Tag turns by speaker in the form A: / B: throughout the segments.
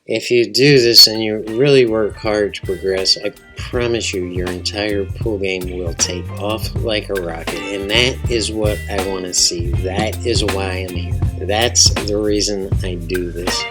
A: If you do this and you really work hard to progress, I promise you your entire pool game will take off like a rocket. And that is what I want to see. That is why I'm here. That's the reason I do this.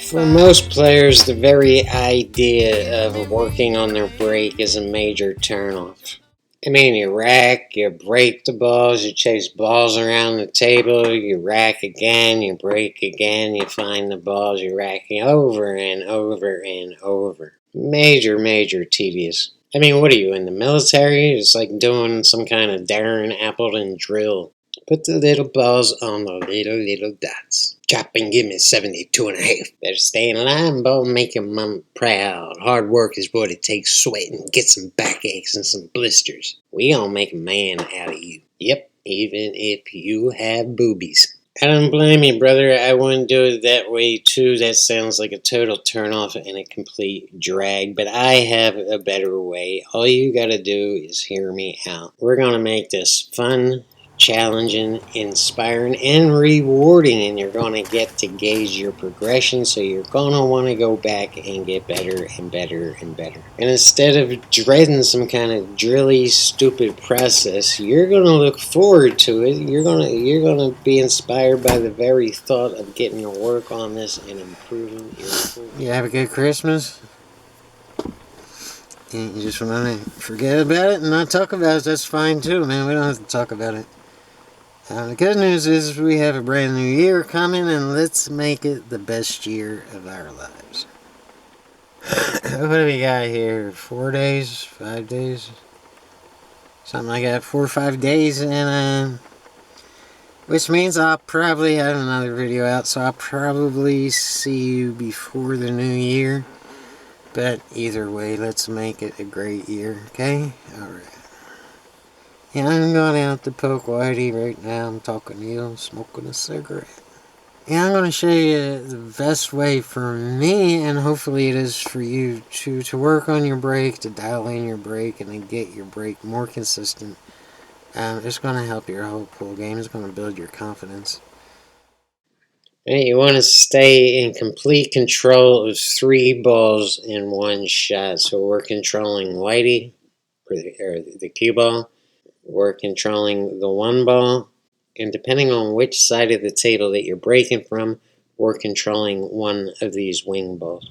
A: For most players, the very idea of working on their break is a major turnoff. I mean, you rack, you break the balls, you chase balls around the table, you rack again, you break again, you find the balls, you're racking over and over and over. Major tedious. I mean, what are you, in the military? It's like doing some kind of Darren Appleton drill. Put the little balls on the little dots. Chop and give me 72 and a half. Better stay in line, boy, make your mama proud. Hard work is what it takes, sweating, get some backaches and some blisters. We gonna make a man out of you. Yep, even if you have boobies. I don't blame you, brother. I wouldn't do it that way, too. That sounds like a total turnoff and a complete drag, but I have a better way. All you gotta do is hear me out. We're gonna make this fun, challenging, inspiring, and rewarding, and you're going to get to gauge your progression, so you're going to want to go back and get better and better and better. And instead of dreading some kind of drilly, stupid process, you're going to look forward to it. You're going to be inspired by the very thought of getting to work on this and improving your pool. You have a good Christmas? And you just want to forget about it and not talk about it. That's fine too, man. We don't have to talk about it. The good news is we have a brand new year coming, and let's make it the best year of our lives. What do we got here? 4 days? 5 days? Something like that. 4 or 5 days, and which means I'll probably have another video out, so I'll probably see you before the new year. But either way, let's make it a great year, okay? Alright. Yeah, I'm going out to poke Whitey right now. I'm talking to you. I'm smoking a cigarette. Yeah, I'm going to show you the best way for me, and hopefully it is for you too, to work on your break, to dial in your break, and to get your break more consistent. It's going to help your whole pool game. It's going to build your confidence. Hey, you want to stay in complete control of 3 balls in one shot. So we're controlling Whitey, or the cue ball. We're controlling the 1 ball, and depending on which side of the table that you're breaking from, we're controlling one of these wing balls.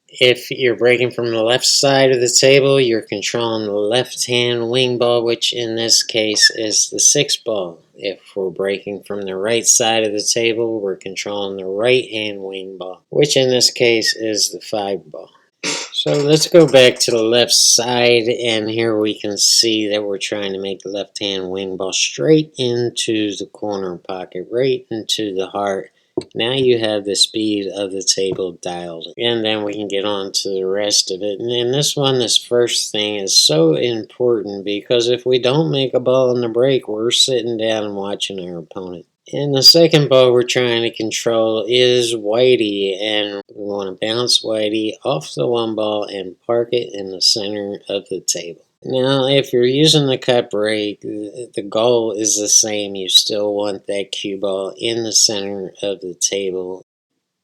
A: If you're breaking from the left side of the table, you're controlling the left-hand wing ball, which in this case is the 6 ball. If we're breaking from the right side of the table, we're controlling the right-hand wing ball, which in this case is the 5 ball. So let's go back to the left side, and here we can see that we're trying to make the left-hand wing ball straight into the corner pocket, right into the heart. Now you have the speed of the table dialed, and then we can get on to the rest of it. And in this one, this first thing is so important, because if we don't make a ball in the break, we're sitting down and watching our opponent. And the second ball we're trying to control is Whitey, and we want to bounce Whitey off the 1 ball and park it in the center of the table. Now, if you're using the cut break, the goal is the same. You still want that cue ball in the center of the table.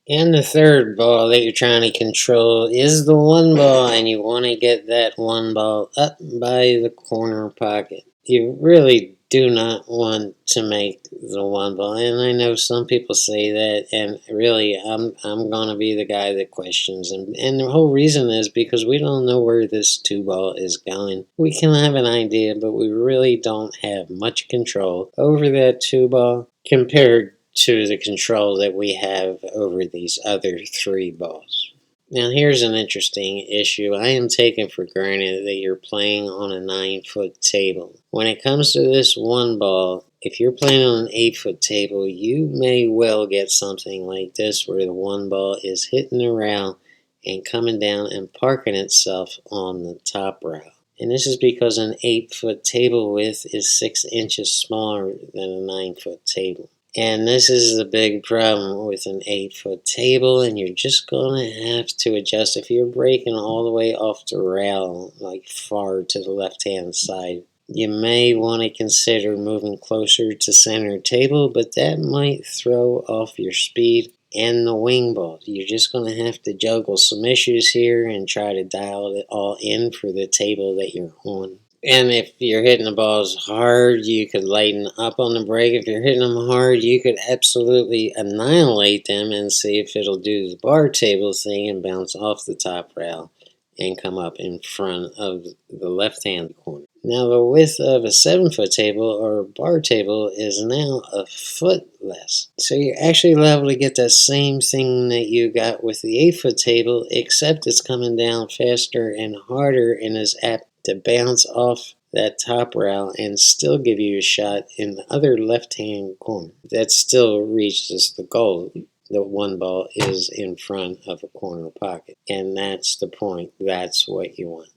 A: And the third ball that you're trying to control is the 1 ball, and you want to get that 1 ball up by the corner pocket. You really do not want to make the 1 ball, and I know some people say that, and really I'm going to be the guy that questions them. And the whole reason is because we don't know where this 2 ball is going. We can have an idea, but we really don't have much control over that 2 ball compared to the control that we have over these other 3 balls. Now here's an interesting issue. I am taking for granted that you're playing on a 9-foot table. When it comes to this 1 ball, if you're playing on an 8-foot table, you may well get something like this, where the 1 ball is hitting the rail and coming down and parking itself on the top rail. And this is because an 8-foot table width is 6 inches smaller than a 9-foot table. And this is the big problem with an 8-foot table, and you're just going to have to adjust. If you're breaking all the way off the rail, like far to the left-hand side, you may want to consider moving closer to center table, but that might throw off your speed and the wing ball. You're just going to have to juggle some issues here and try to dial it all in for the table that you're on. And if you're hitting the balls hard, you could lighten up on the break. If you're hitting them hard, you could absolutely annihilate them and see if it'll do the bar table thing and bounce off the top rail and come up in front of the left-hand corner. Now the width of a 7-foot table or bar table is now a foot less. So you're actually liable to get that same thing that you got with the 8-foot table, except it's coming down faster and harder and is apt to bounce off that top rail and still give you a shot in the other left-hand corner. That still reaches the goal. The one ball is in front of a corner pocket. And that's the point. That's what you want.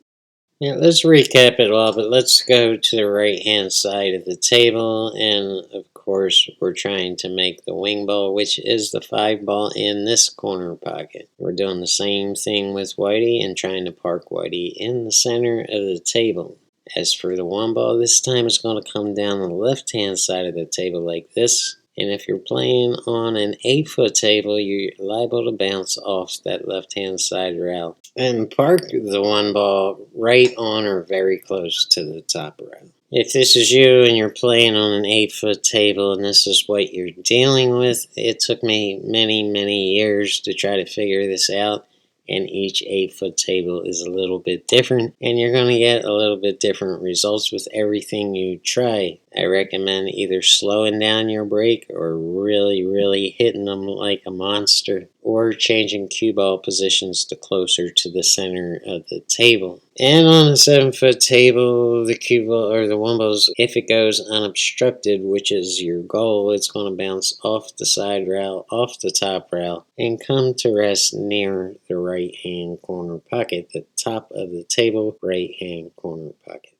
A: Now let's recap it all, but let's go to the right-hand side of the table. And of course, we're trying to make the wing ball, which is the 5 ball in this corner pocket. We're doing the same thing with Whitey and trying to park Whitey in the center of the table. As for the 1 ball, this time it's going to come down the left-hand side of the table like this. And if you're playing on an 8-foot table, you're liable to bounce off that left-hand side rail and park the 1 ball right on or very close to the top rail. If this is you and you're playing on an 8-foot table and this is what you're dealing with, it took me many years to try to figure this out. And each 8-foot table is a little bit different, and you're going to get a little bit different results with everything you try. I recommend either slowing down your break or really hitting them like a monster, or changing cue ball positions to closer to the center of the table. And on a 7-foot table, the cue ball or the 1 balls, if it goes unobstructed, which is your goal, it's going to bounce off the side rail, off the top rail, and come to rest near the right-hand corner pocket, the top of the table, right-hand corner pocket.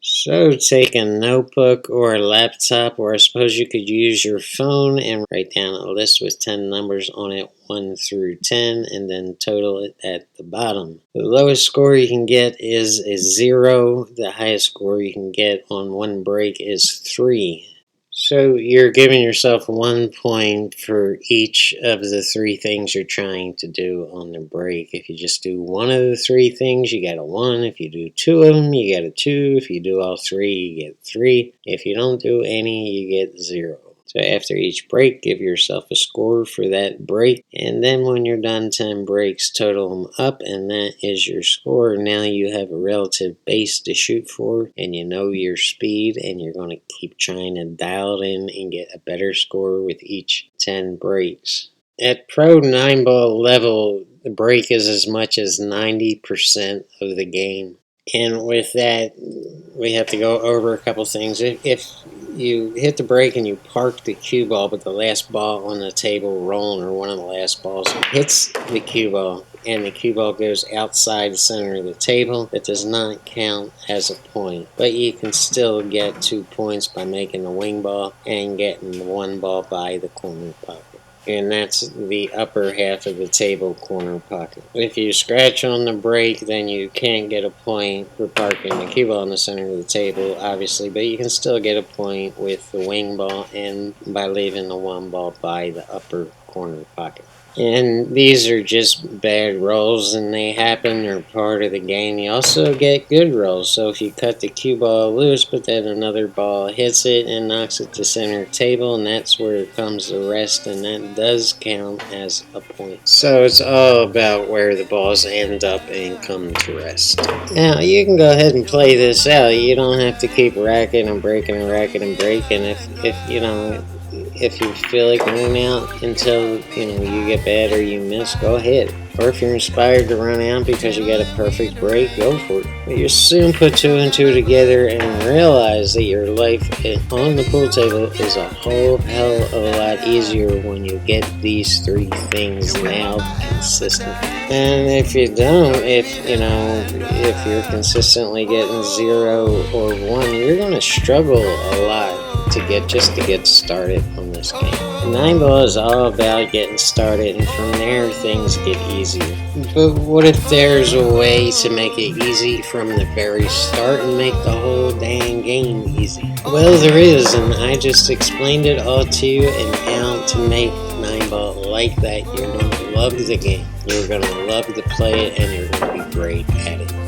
A: So take a notebook or a laptop, or I suppose you could use your phone and write down a list with 10 numbers on it, 1 through 10, and then total it at the bottom. The lowest score you can get is a 0. The highest score you can get on one break is 3. So you're giving yourself 1 point for each of the 3 things you're trying to do on the break. If you just do 1 of the 3 things, you get a 1. If you do 2 of them, you get a 2. If you do all 3, you get 3. If you don't do any, you get 0. So after each break, give yourself a score for that break. And then when you're done 10 breaks, total them up, and that is your score. Now you have a relative base to shoot for, and you know your speed, and you're going to keep trying to dial it in and get a better score with each 10 breaks. At Pro 9-ball level, the break is as much as 90% of the game. And with that, we have to go over a couple things. If you hit the break and you park the cue ball, but the last ball on the table rolling, or one of the last balls, hits the cue ball, and the cue ball goes outside the center of the table, that does not count as a point. But you can still get 2 points by making the wing ball and getting the 1 ball by the corner pocket. And that's the upper half of the table corner pocket. If you scratch on the break, then you can't get a point for parking the cue ball in the center of the table, obviously, but you can still get a point with the wing ball and by leaving the 1 ball by the upper corner pocket. And these are just bad rolls, and they happen, they're part of the game. You also get good rolls, so if you cut the cue ball loose, but then another ball hits it and knocks it to center table, and that's where it comes to rest, and that does count as a point. So it's all about where the balls end up and come to rest. Now, you can go ahead and play this out. You don't have to keep racking and breaking and racking and breaking. If you feel like running out until you get bad or you miss, go ahead. Or if you're inspired to run out because you got a perfect break, go for it. But you soon put 2 and 2 together and realize that your life on the pool table is a whole hell of a lot easier when you get these 3 things nailed consistently. And if you don't, if you're consistently getting 0 or 1, you're going to struggle a lot to get started on the this game. 9-ball is all about getting started, and from there things get easier. But what if there's a way to make it easy from the very start and make the whole dang game easy? Well, there is, and I just explained it all to you and how to make 9-ball like that. You're going to love the game. You're going to love to play it, and you're going to be great at it.